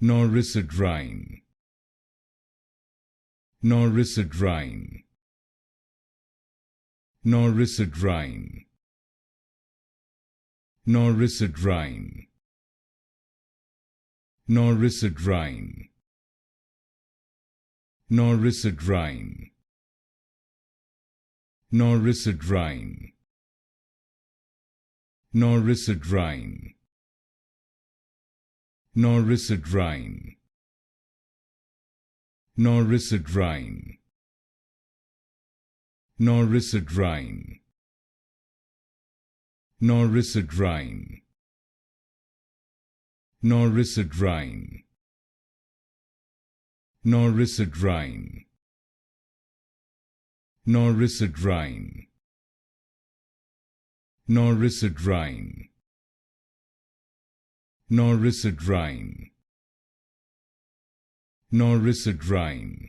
Norisodrine, Norisodrine, Norisodrine, Norisodrine, Norisodrine, Norisodrine, Norisodrine, Norisodrine, Norisodrine, Norisodrine, Norisodrine, Norisodrine, Norisodrine, Norisodrine, Norisodrine, Norisodrine, Norisodrine, Norisodrine,